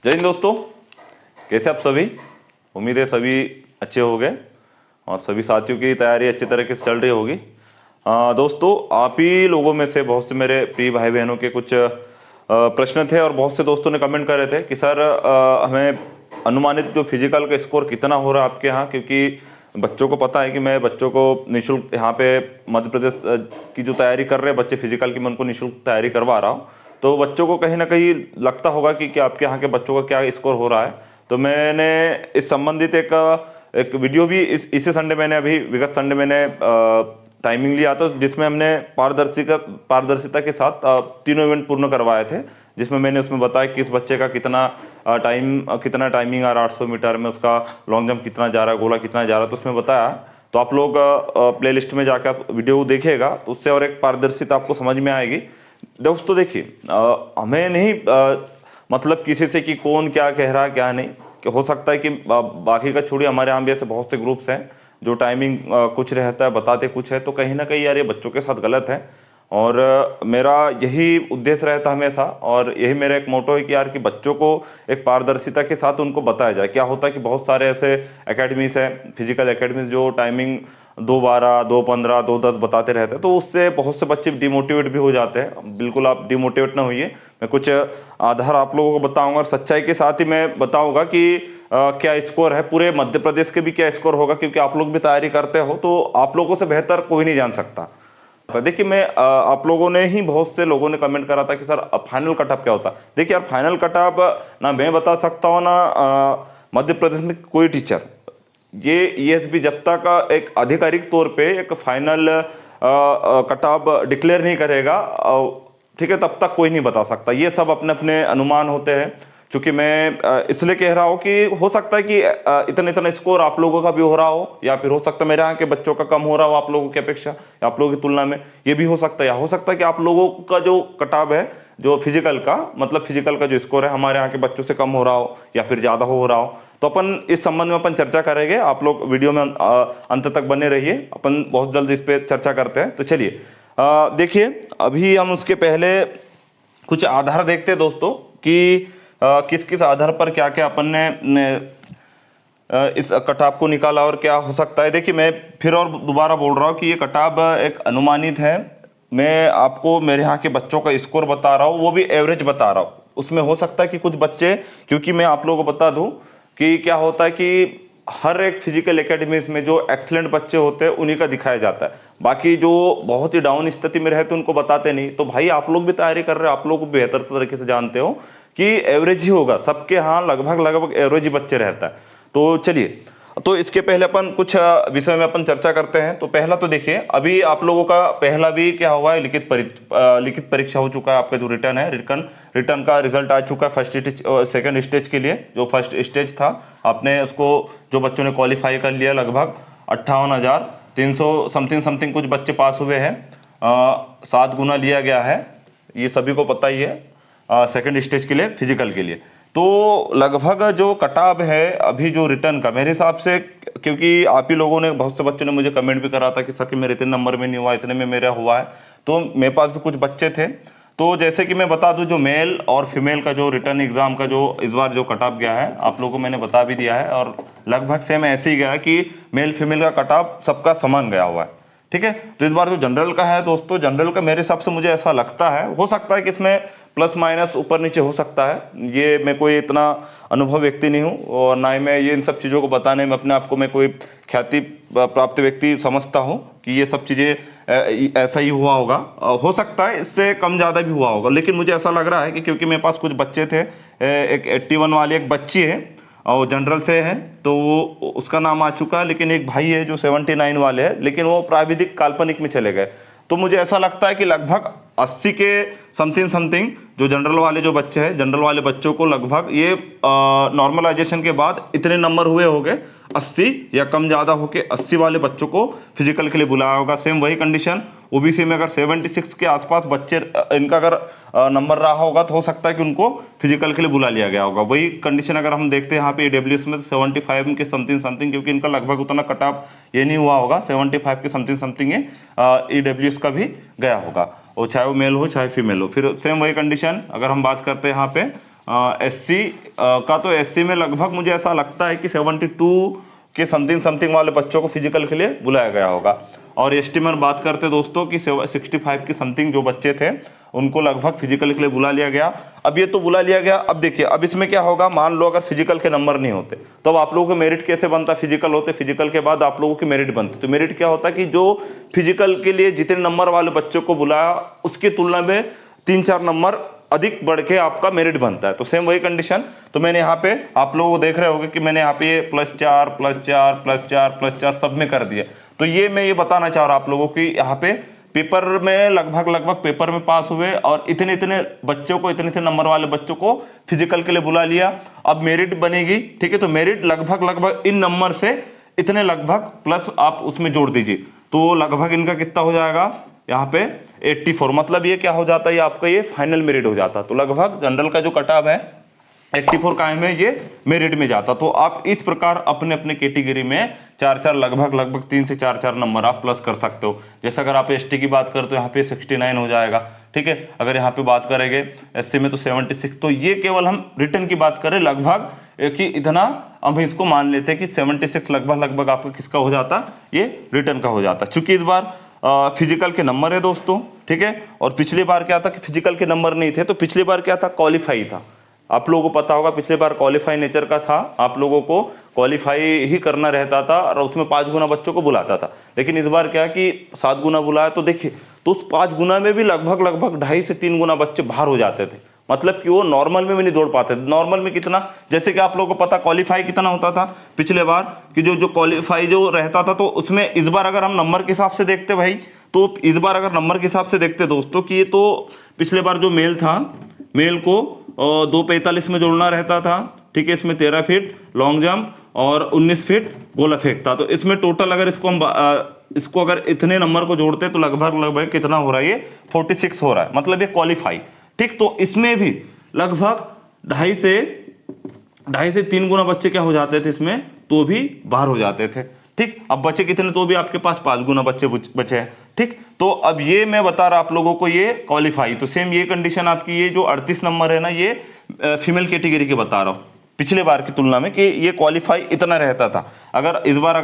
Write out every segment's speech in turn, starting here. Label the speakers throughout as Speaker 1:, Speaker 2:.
Speaker 1: जय हिंद दोस्तों, कैसे आप सभी। उम्मीद है सभी अच्छे हो गए और सभी साथियों की तैयारी अच्छी तरीके से चल रही होगी। दोस्तों, आप ही लोगों में से बहुत से मेरे प्रिय भाई बहनों के कुछ प्रश्न थे और बहुत से दोस्तों ने कमेंट करे थे कि सर हमें अनुमानित जो फिजिकल का स्कोर कितना हो रहा है आपके यहाँ, क्योंकि बच्चों को पता है कि मैं बच्चों को निःशुल्क यहाँ पे मध्य प्रदेश की जो तैयारी कर रहे हैं बच्चे फिजिकल की, मैं उनको निःशुल्क तैयारी करवा रहा हूँ। तो बच्चों को कहीं ना कहीं लगता होगा कि आपके यहाँ के बच्चों का क्या स्कोर हो रहा है। तो मैंने इस संबंधित एक वीडियो भी इसी संडे मैंने अभी विगत संडे मैंने टाइमिंग लिया था, जिसमें हमने पारदर्शिता के साथ तीनों इवेंट पूर्ण करवाए थे, जिसमें मैंने उसमें बताया कि इस बच्चे का कितना टाइमिंग आ रहा है 800 मीटर में, उसका लॉन्ग जंप कितना जा रहा है, गोला कितना जा रहा है, तो उसमें बताया। तो आप लोग प्लेलिस्ट में जाकर आप वीडियो देखिएगा तो उससे और एक पारदर्शिता आपको समझ में आएगी। दोस्तों देखिए, हमें नहीं मतलब किसी से कि कौन क्या कह रहा है क्या नहीं, कि हो सकता है कि बाकी का छोड़िए, हमारे यहाँ भी ऐसे बहुत से ग्रुप्स हैं जो टाइमिंग कुछ रहता है बताते कुछ है, तो कहीं ना कहीं यार ये बच्चों के साथ गलत है। और मेरा यही उद्देश्य रहता हमेशा, और यही मेरा एक मोटो है कि यार कि बच्चों को एक पारदर्शिता के साथ उनको बताया जाए। क्या होता है कि बहुत सारे ऐसे एकेडमीज हैं, फिजिकल एकेडमीज, जो टाइमिंग 2:12, 2:15, 2:10 बताते रहते हैं, तो उससे बहुत से बच्चे डिमोटिवेट भी हो जाते हैं। बिल्कुल आप डिमोटिवेट ना होइए, मैं कुछ आधार आप लोगों को बताऊंगा और सच्चाई के साथ ही मैं बताऊंगा कि क्या स्कोर है पूरे मध्य प्रदेश के भी, क्या स्कोर होगा, क्योंकि आप लोग भी तैयारी करते हो तो आप लोगों से बेहतर कोई नहीं जान सकता। देखिए, मैं आप लोगों ने ही बहुत से लोगों ने कमेंट करा था कि सर फाइनल कटअप क्या होता है। देखिए यार, फाइनल कटअप ना मैं बता सकता हूँ ना मध्य प्रदेश में कोई टीचर, ये ईएसबी जब तक एक आधिकारिक तौर पे एक फाइनल कटअप डिक्लेयर नहीं करेगा, ठीक है, तब तक कोई नहीं बता सकता। ये सब अपने अपने अनुमान होते हैं। क्योंकि मैं इसलिए कह रहा हूँ कि हो सकता है कि इतना इतना स्कोर आप लोगों का भी हो रहा हो, या फिर हो सकता है मेरे यहाँ के बच्चों का कम हो रहा हो आप लोगों की अपेक्षा या आप लोगों की तुलना में, ये भी हो सकता है। या हो सकता है कि आप लोगों का जो कटाव है, जो फिजिकल का मतलब फिजिकल का जो स्कोर है, हमारे यहाँ के बच्चों से कम हो रहा हो या फिर ज़्यादा हो रहा हो। तो अपन इस संबंध में अपन चर्चा करेंगे। आप लोग वीडियो में अंत तक बने रहिए, अपन बहुत जल्द इस पर चर्चा करते हैं। तो चलिए देखिए, अभी हम उसके पहले कुछ आधार देखते हैं दोस्तों कि किस किस आधार पर क्या क्या अपन ने इस कटाव को निकाला और क्या हो सकता है। देखिए, मैं फिर और दोबारा बोल रहा हूँ कि ये कटाव एक अनुमानित है। मैं आपको मेरे यहाँ के बच्चों का स्कोर बता रहा हूँ, वो भी एवरेज बता रहा हूँ। उसमें हो सकता है कि कुछ बच्चे, क्योंकि मैं आप लोगों को बता दूँ कि क्या होता है कि हर एक फिजिकल एकेडमीज में जो एक्सीलेंट बच्चे होते हैं उन्हीं का दिखाया जाता है, बाकी जो बहुत ही डाउन स्थिति में रहते उनको बताते नहीं। तो भाई आप लोग भी तैयारी कर रहे हो, आप लोग भी बेहतर तरीके से जानते हो कि एवरेज ही होगा सबके यहाँ, लगभग एवरेज ही बच्चे रहता है। तो चलिए, तो इसके पहले अपन कुछ विषय में अपन चर्चा करते हैं। तो पहला तो देखिए, अभी आप लोगों का पहला भी क्या हुआ है, लिखित परीक्षा हो चुका है। आपका जो रिटर्न है, रिटर्न का रिजल्ट आ चुका है फर्स्ट स्टेज सेकंड स्टेज के लिए। जो फर्स्ट स्टेज था आपने उसको, जो बच्चों ने क्वालिफाई कर लिया, लगभग 58,300 समथिंग कुछ बच्चे पास हुए हैं। 7 गुना लिया गया है, ये सभी को पता ही है, सेकंड स्टेज के लिए फिजिकल के लिए। तो लगभग जो कटाव है अभी जो रिटर्न का, मेरे हिसाब से, क्योंकि आप ही लोगों ने, बहुत से बच्चों ने मुझे कमेंट भी करा था कि सर कि मेरे इतने नंबर में नहीं हुआ, इतने में मेरा हुआ है। तो मेरे पास भी कुछ बच्चे थे। तो जैसे कि मैं बता दूं, जो मेल और फीमेल का जो रिटर्न एग्जाम का जो इस बार जो कटाव गया है, आप लोगों को मैंने बता भी दिया है, और लगभग सेम ऐसे ही गया कि मेल फीमेल का कटाव सबका समान गया हुआ है। ठीक है। तो इस बार जो जनरल का है दोस्तों, जनरल का मेरे हिसाब से मुझे ऐसा लगता है, हो सकता है कि इसमें प्लस माइनस ऊपर नीचे हो सकता है। ये मैं कोई इतना अनुभव व्यक्ति नहीं हूँ, और ना ही मैं ये इन सब चीज़ों को बताने में अपने आप को मैं कोई ख्याति प्राप्त व्यक्ति समझता हूँ कि ये सब चीज़ें ऐसा ही हुआ होगा। हो सकता है इससे कम ज़्यादा भी हुआ होगा, लेकिन मुझे ऐसा लग रहा है कि क्योंकि मेरे पास कुछ बच्चे थे, एक 81 वाली एक बच्ची है और जनरल से है, तो वो उसका नाम आ चुका है। लेकिन एक भाई है जो 79 वाले हैं, लेकिन वो प्राविधिक काल्पनिक में चले गए। तो मुझे ऐसा लगता है कि लगभग 80 के समथिंग जो जनरल वाले जो बच्चे हैं, जनरल वाले बच्चों को लगभग ये नॉर्मलाइजेशन के बाद इतने नंबर हुए होंगे, 80 या कम ज़्यादा होके 80 वाले बच्चों को फिजिकल के लिए बुलाया होगा। सेम वही कंडीशन ओबीसी में, अगर 76 के आसपास बच्चे इनका अगर नंबर रहा होगा तो हो सकता है कि उनको फिजिकल के लिए बुला लिया गया होगा। वही कंडीशन अगर हम देखते हैं यहाँ पे ईडब्ल्यूएस में 75 के समथिंग, क्योंकि इनका लगभग उतना कट ऑफ ये नहीं हुआ होगा, 75 के समथिंग ये ईडब्ल्यूएस का भी गया होगा, और चाहे वो मेल हो चाहे फीमेल हो। फिर सेम वही कंडीशन अगर हम बात करते हैं यहाँ पे SC का तो SC में लगभग मुझे ऐसा लगता है कि 72 के समथिंग वाले बच्चों को फिजिकल के लिए बुलाया गया होगा। और ST में बात करते दोस्तों कि 65 के समथिंग जो बच्चे थे उनको लगभग फिजिकल के लिए बुला लिया गया। अब ये तो बुला लिया गया, अब देखिए अब इसमें क्या होगा, मान लो अगर फिजिकल के नंबर नहीं होते तो अब आप लोगों को मेरिट कैसे बनता, फिजिकल होते, फिजिकल के बाद आप लोगों की मेरिट बनती। तो मेरिट क्या होता है कि जो फिजिकल के लिए जितने नंबर वाले बच्चों को बुलाया उसकी तुलना में 3-4 नंबर अधिक बढ़ के आपका मेरिट बनता है। तो सेम वही कंडीशन, तो मैंने यहाँ पे आप लोग देख रहे होंगे कि मैंने यहाँ पे +4 +4 +4 +4 सब में कर दिया। तो ये मैं ये बताना चाह रहा हूँ आप लोगों की यहाँ पे पेपर में लगभग पेपर में पास हुए और इतने इतने बच्चों को, इतने इतने नंबर वाले बच्चों को फिजिकल के लिए बुला लिया। अब मेरिट बनेगी, ठीक है, तो मेरिट लगभग इन नंबर से इतने लगभग प्लस आप उसमें जोड़ दीजिए, तो लगभग इनका कितना हो जाएगा यहाँ पे 84। मतलब ये क्या हो जाता है, ये आपका ये फाइनल मेरिट हो जाता। तो लगभग जनरल का जो कटऑफ है 84 कायम है, ये मेरिट में जाता। तो आप इस प्रकार अपने अपने कैटेगरी में 4-4 लगभग 3 से 4-4 नंबर आप प्लस कर सकते हो। जैसे अगर आप ST की बात करते हो यहाँ पे 69 हो जाएगा, ठीक है। अगर यहाँ पे बात करेंगे SC में तो 76। तो ये केवल हम रिटर्न की बात करें लगभग कि इतना, अब इसको मान लेते हैं कि 76 लगभग आपका किसका हो जाता, ये रिटर्न का हो जाता। चूंकि इस बार फिजिकल के नंबर है दोस्तों, ठीक है। और पिछली बार क्या था कि फिजिकल के नंबर नहीं थे, तो पिछली बार क्या था, क्वालिफाई था। आप लोगों को पता होगा पिछली बार क्वालिफाई नेचर का था, आप लोगों को क्वालिफाई ही करना रहता था और उसमें 5 गुना बच्चों को बुलाता था। लेकिन इस बार क्या कि 7 गुना बुलाया, तो देखिए तो उस 5 गुना में भी लगभग 2.5 से 3 गुना बच्चे बाहर हो जाते थे। मतलब कि वो नॉर्मल में भी नहीं दौड़ पाते थे। नॉर्मल में कितना, जैसे कि आप लोगों को पता क्वालिफाई कितना होता था पिछले बार कि जो क्वालिफाई जो रहता था, तो उसमें इस बार अगर हम नंबर के हिसाब से देखते भाई, तो इस बार अगर नंबर के हिसाब से देखते दोस्तों कि ये तो पिछले बार जो मेल था, मेल को 2:45 में जोड़ना रहता था, ठीक है। इसमें 13 फीट लॉन्ग जंप और 19 फीट गोला फेंक था। तो इसमें टोटल अगर इसको हम इसको अगर इतने नंबर को जोड़ते तो लगभग कितना हो रहा है, ये 46 हो रहा है। मतलब ये क्वालिफाई, ठीक। तो इसमें भी लगभग 2.5 से 3 गुना बच्चे क्या हो जाते थे इसमें, तो भी बाहर हो जाते थे, ठीक। अब बचे कितने, तो भी आपके पास 5 गुना बच्चे बचे हैं, ठीक। तो अब ये मैं बता रहा आप लोगों को ये क्वालिफाई। तो सेम ये कंडीशन आपकी, ये जो 38 नंबर है ना, ये फीमेल कैटेगरी के बता रहा हूँ पिछले बार की तुलना में कि ये क्वालिफाई इतना रहता था। अगर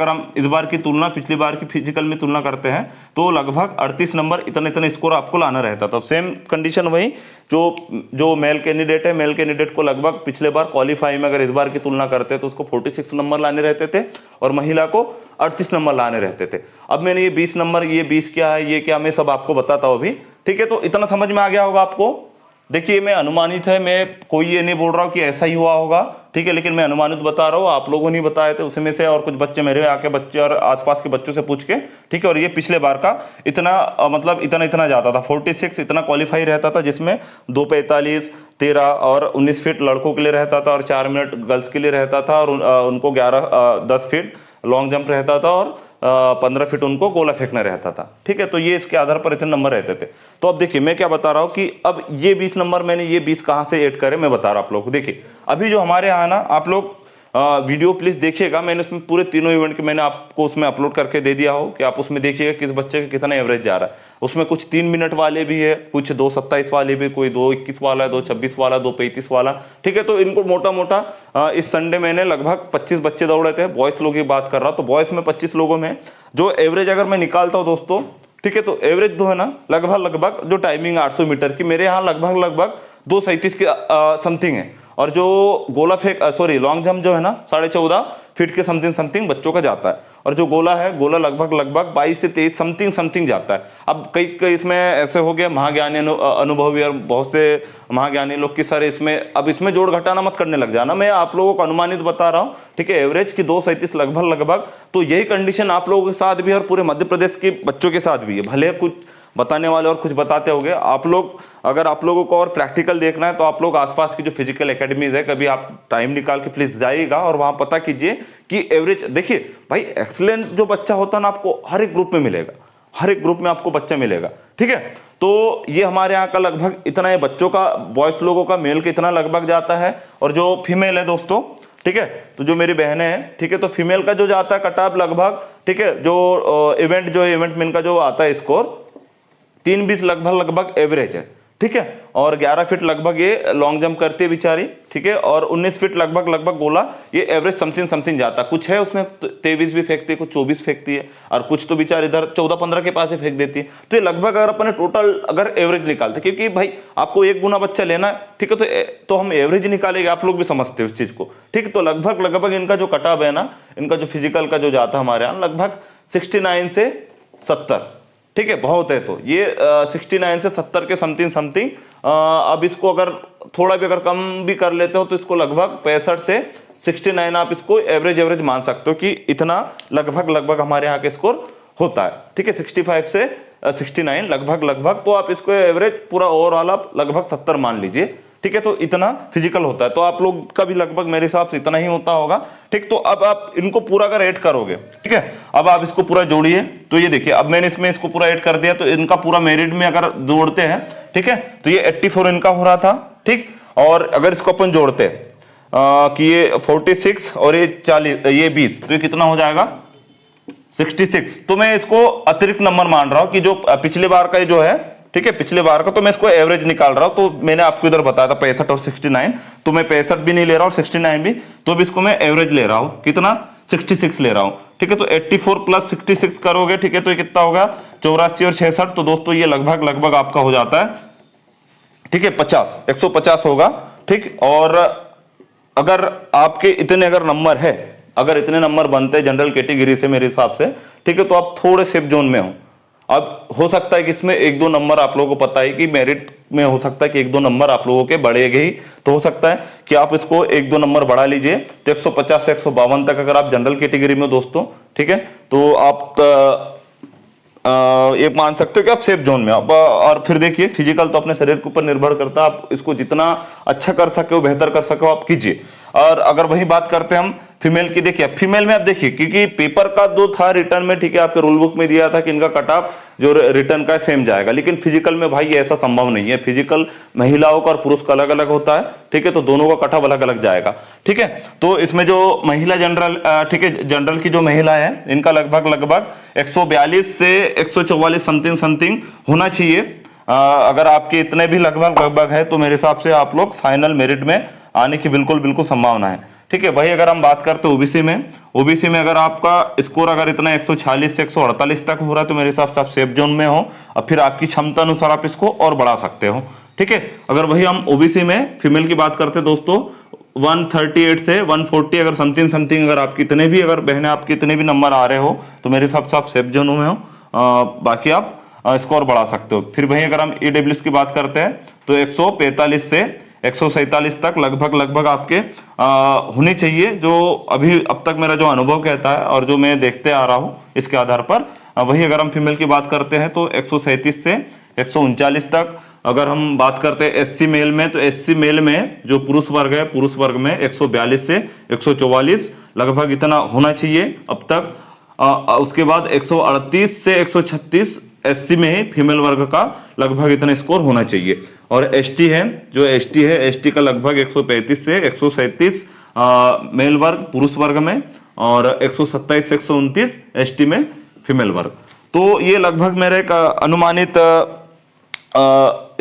Speaker 1: हम इस बार की तुलना पिछली बार की फिजिकल में तुलना करते हैं तो लगभग 38 नंबर इतने स्कोर आपको लाना रहता था। सेम कंडीशन वही जो मेल कैंडिडेट है, मेल कैंडिडेट को लगभग पिछले बार क्वालिफाई में अगर इस बार की तुलना करते हैं तो उसको 46 नंबर लाने रहते थे और महिला को 38 नंबर लाने रहते थे। अब मैंने ये 20 नंबर, ये 20 क्या है, ये क्या, मैं सब आपको बताता हूँ अभी, ठीक है। तो इतना समझ में आ गया होगा आपको। देखिए मैं अनुमानित है, मैं कोई ये नहीं बोल रहा हूँ कि ऐसा ही हुआ होगा, ठीक है, लेकिन मैं अनुमानित बता रहा हूँ, आप लोगों ने बताए थे उसमें से, और कुछ बच्चे मेरे आके बच्चे और आसपास के बच्चों से पूछ के, ठीक है। और ये पिछले बार का इतना मतलब इतना जाता था 46 इतना क्वालिफाई रहता था, जिसमें 2:45, 13 और 19 फीट लड़कों के लिए रहता था और 4 मिनट गर्ल्स के लिए रहता था, और उनको 10 फीट लॉन्ग जंप रहता था और 15 फीट उनको गोला फेंकना रहता था, ठीक है। तो ये इसके आधार पर इतने नंबर रहते थे। तो अब देखिए मैं क्या बता रहा हूँ कि अब ये 20 नंबर मैंने ये 20 कहाँ से ऐड करे, मैं बता रहा हूँ आप लोग को। देखिए अभी जो हमारे यहाँ ना, आप लोग वीडियो प्लीज देखिएगा, मैंने उसमें पूरे तीनों इवेंट के मैंने आपको उसमें अपलोड करके दे दिया हो कि आप उसमें देखिएगा किस बच्चे का कितना एवरेज जा रहा है। उसमें कुछ 3 मिनट वाले भी है, कुछ 2:27 वाले भी, कोई 2:21 वाला है, 2:26 वाला, 2:35 वाला, ठीक है। तो इनको मोटा मोटा इस संडे मैंने लगभग 25 बच्चे दौड़े थे। बॉयस लोग की बात कर रहा, तो बॉयस में 25 लोगों में जो एवरेज अगर मैं निकालता हूँ दोस्तों, ठीक है, तो एवरेज जो है ना लगभग जो टाइमिंग 800 मीटर की, मेरे यहाँ लगभग 2:37 के समथिंग है। और जो गोला लॉन्ग जंप जो है ना 14.5 फीट के समथिंग बच्चों का जाता है, और जो गोला है, गोला लगभग 22 से 23 समथिंग जाता है। अब कई इसमें ऐसे हो गया महाज्ञानी अनुभवी और बहुत से महाज्ञानी लोग की सर इसमें, अब इसमें जोड़ घटाना मत करने लग जाना, मैं आप लोगों को अनुमानित बता रहा हूँ, ठीक है। एवरेज की 2:37 लगभग। तो यही कंडीशन आप लोगों के साथ भी और पूरे मध्य प्रदेश के बच्चों के साथ भी है। भले कुछ बताने वाले और कुछ बताते होंगे आप लोग, अगर आप लोगों को और प्रैक्टिकल देखना है तो आप लोग आसपास की जो फिजिकल एकेडमीज है, कभी आप टाइम निकाल के प्लीज जाइएगा और वहां पता कीजिए कि एवरेज। देखिए भाई एक्सीलेंट जो बच्चा होता है ना, आपको हर एक ग्रुप में मिलेगा, हर एक ग्रुप में आपको बच्चा मिलेगा, ठीक है। तो ये हमारे यहाँ का लगभग इतना है बच्चों का, बॉयज लोगों का, मेल का इतना लगभग जाता है। और जो फीमेल है दोस्तों, ठीक है, तो जो मेरी बहनें हैं, ठीक है, तो फीमेल का जो जाता है कटऑफ लगभग, ठीक है, जो इवेंट में इनका जो आता है स्कोर 3:20 लगभग एवरेज है, ठीक है। और 11 फीट लगभग ये लॉन्ग जंप करती है बेचारी, ठीक है। और 19 फीट लगभग गोला ये एवरेज समथिंग जाता, कुछ है उसमें 23 भी फेंकती है, कुछ 24 फेंकती है, और कुछ तो बेचारी इधर 14-15 के पास ही फेंक देती है। तो ये लगभग अगर अपने टोटल अगर एवरेज निकालते, क्योंकि भाई आपको 1 गुना बच्चा लेना है, ठीक है, तो हम एवरेज निकालेंगे, आप लोग भी समझते हो इस चीज को, ठीक। तो लगभग इनका जो कटअप है ना, इनका जो फिजिकल का जो जाता हमारे यहाँ लगभग 69 से 70, ठीक है, बहुत है। तो ये 69 से 70 के समथिंग अब इसको अगर थोड़ा भी अगर कम भी कर लेते हो तो इसको लगभग 65 से 69 आप इसको एवरेज मान सकते हो कि इतना लगभग हमारे यहाँ के स्कोर होता है, ठीक है। 65 से 69 लगभग, तो आप इसको एवरेज पूरा ओवरऑल आप लगभग 70 मान लीजिए, ठीक है। तो इतना फिजिकल होता है, तो आप लोग का भी लगभग मेरे हिसाब से इतना ही होता होगा, ठीक। तो अब आप इनको पूरा अगर ऐड करोगे, ठीक है, अब आप इसको पूरा जोड़िए, तो ये देखिए अब मैंने इसमें इसको पूरा ऐड कर दिया, तो इनका पूरा मेरिट में अगर जोड़ते हैं, ठीक है, तो ये 84 इनका हो रहा था, ठीक। और अगर इसको अपन जोड़ते कि ये 46 और ये 40, ये 20, तो ये कितना हो जाएगा 66। तो मैं इसको अतिरिक्त नंबर मान रहा हूं कि जो पिछले बार का जो है, ठीक है, पिछले बार का, तो मैं इसको एवरेज निकाल रहा हूं। तो मैंने आपको इधर बताया था 65 और 69, तो मैं 65 भी नहीं ले रहा हूं 69 भी, तो भी इसको मैं एवरेज ले रहा हूं, कितना 66 ले रहा हूं, ठीक है। तो 84 प्लस 66 करोगे, ठीक है, तो ये कितना होगा 84 और 66, तो दोस्तों ये लगभग आपका हो जाता है, ठीक है, 150 होगा, ठीक। और अगर आपके इतने अगर नंबर है, अगर इतने नंबर बनते हैं जनरल कैटेगरी से मेरे हिसाब से, ठीक है, तो आप थोड़े सेफ जोन में हो। अब हो सकता है कि इसमें 1-2 नंबर आप लोगों को पता है कि मेरिट में हो सकता है कि 1-2 नंबर आप लोगों के बढ़ेंगे ही, तो हो सकता है कि आप इसको 1-2 नंबर बढ़ा लीजिए, तो 150 से 152 तक अगर आप जनरल कैटेगरी में हो दोस्तों, ठीक है, तो आप ये मान सकते हो कि आप सेफ जोन में आप। और फिर देखिए फिजिकल तो अपने शरीर के ऊपर निर्भर करता है, आप इसको जितना अच्छा कर सके हो, बेहतर कर सके हो आप कीजिए। और अगर वही बात करते हैं हम फीमेल की, देखिए फीमेल में आप देखिए, क्योंकि पेपर का जो था रिटर्न में, ठीक है, आपके रूल बुक में दिया था कि इनका कट ऑफ जो रिटर्न का सेम जाएगा, लेकिन फिजिकल में भाई ऐसा संभव नहीं है। फिजिकल महिलाओं का और पुरुष का अलग अलग होता है, ठीक है, तो दोनों का कट ऑफ अलग अलग जाएगा, ठीक है। तो इसमें जो महिला जनरल, ठीक है, जनरल की जो महिला है, इनका लगभग 142 से 144 समथिंग होना चाहिए। अगर आपके इतने भी लगभग है, तो मेरे हिसाब से आप लोग फाइनल मेरिट में आने की बिल्कुल संभावना है, ठीक है। वही अगर हम बात करते हैं ओबीसी में अगर आपका स्कोर अगर इतना 146 से 148 तक हो रहा है, तो मेरे हिसाब से आप सेफ जोन में हो, और फिर आपकी क्षमता अनुसार आप इसको और बढ़ा सकते हो, ठीक है। अगर वही हम ओबीसी में फीमेल की बात करते हैं दोस्तों, 138 से 140 अगर समथिंग अगर आपकी इतने भी, अगर बहने आपके इतने भी नंबर आ रहे हो, तो मेरे हिसाब से आप सेफ जोन में हो, बाकी आप स्कोर बढ़ा सकते हो। फिर वही अगर हम ईडब्ल्यूएस की बात करते हैं, तो 145 से 147 तक लगभग आपके होने चाहिए, जो अभी अब तक मेरा जो अनुभव कहता है और जो मैं देखते आ रहा हूं इसके आधार पर। वही अगर हम फीमेल की बात करते हैं, तो 137 से 139 तक। अगर हम बात करते हैं एससी मेल में, तो एससी मेल में जो पुरुष वर्ग है, पुरुष वर्ग में 142 से 144 लगभग इतना होना चाहिए अब तक। उसके बाद 138 से 136 एससी में ही फीमेल वर्ग का लगभग इतना स्कोर होना चाहिए। और एसटी है, जो एसटी है, एसटी का लगभग 135 से 137 मेल वर्ग पुरुष वर्ग में, और 127 से 129 एसटी में फीमेल वर्ग। तो ये लगभग मेरे एक अनुमानित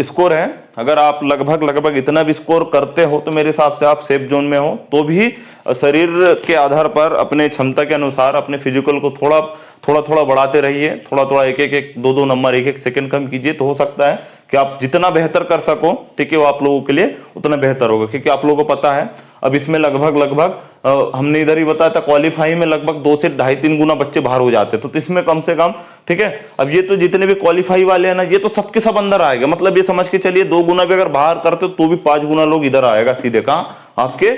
Speaker 1: स्कोर है। अगर आप लगभग इतना भी स्कोर करते हो, तो मेरे हिसाब से आप सेफ जोन में हो। तो भी शरीर के आधार पर अपने क्षमता के अनुसार अपने फिजिकल को थोड़ा बढ़ाते रहिए, थोड़ा एक 2 नंबर 1 सेकंड कम कीजिए, तो हो सकता है कि आप जितना बेहतर कर सको, ठीक है, वो आप लोगों के लिए उतना बेहतर होगा। क्योंकि आप लोगों को पता है अब इसमें लगभग हमने इधर ही बताया था, क्वालिफाई में लगभग 2 से 2.5-3 गुना बच्चे बाहर हो जाते, तो इसमें कम से कम, ठीक है, अब ये तो जितने भी क्वालिफाई वाले हैं ना, ये तो सबके सब अंदर आएगा। मतलब ये समझ के चलिए 2 गुना भी अगर बाहर करते हो, तो भी 5 गुना लोग इधर आएगा सीधे, कहां, आपके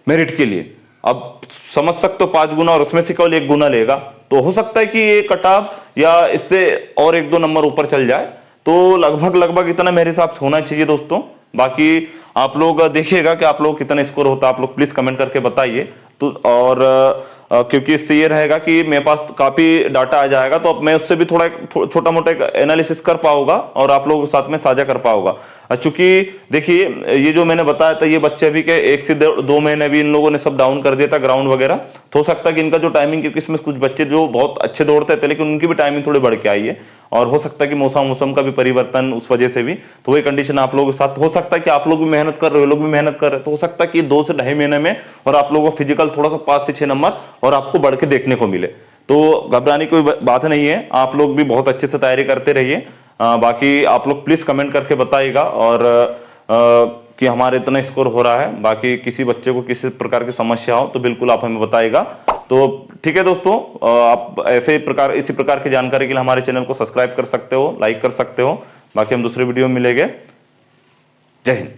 Speaker 1: मेरिट के लिए। अब समझ सकते हो 5 गुना, और उसमें से केवल 1 गुना लेगा, तो हो सकता है कि ये कट ऑफ या इससे और 1-2 नंबर ऊपर चल जाए। तो लगभग इतना मेरे हिसाब से होना चाहिए दोस्तों। बाकी आप लोग देखिएगा कि आप लोग कितना स्कोर होता है, आप लोग प्लीज कमेंट करके बताइए। तो और क्योंकि इससे ये रहेगा कि मेरे पास काफी डाटा आ जाएगा, तो अब मैं उससे भी थोड़ा छोटा मोटा एनालिसिस कर पाऊंगा और आप लोगों के साथ में साझा कर पाऊंगा। चूंकि देखिए ये जो मैंने बताया था, ये बच्चे अभी के 1 से 2 महीने भी इन लोगों ने सब डाउन कर दिया था ग्राउंड वगैरह। तो हो सकता है कि इनका जो टाइमिंग, क्योंकि इसमें कुछ बच्चे जो बहुत अच्छे दौड़ते थे लेकिन उनकी भी टाइमिंग थोड़ी बढ़ के आई है, और हो सकता है कि मौसम का भी परिवर्तन उस वजह से भी, तो वही कंडीशन आप लोगों के साथ हो सकता है कि आप लोग भी मेहनत कर रहे हो, लोग भी मेहनत कर रहे हो, तो हो सकता है कि 2 से 2.5 महीने में और आप लोगों का फिजिकल थोड़ा सा 5 से 6 नंबर और आपको बढ़ के देखने को मिले। तो घबराने की कोई बात नहीं है, आप लोग भी बहुत अच्छे से तैयारी करते रहिए। बाकी आप लोग प्लीज कमेंट करके बताइएगा और कि हमारे इतना स्कोर हो रहा है। बाकी किसी बच्चे को किसी प्रकार की समस्या हो तो बिल्कुल आप हमें बताइएगा। तो ठीक है दोस्तों, आप इसी प्रकार की जानकारी के लिए हमारे चैनल को सब्सक्राइब कर सकते हो, लाइक कर सकते हो। बाकी हम दूसरे वीडियो में मिलेंगे। जय हिंद।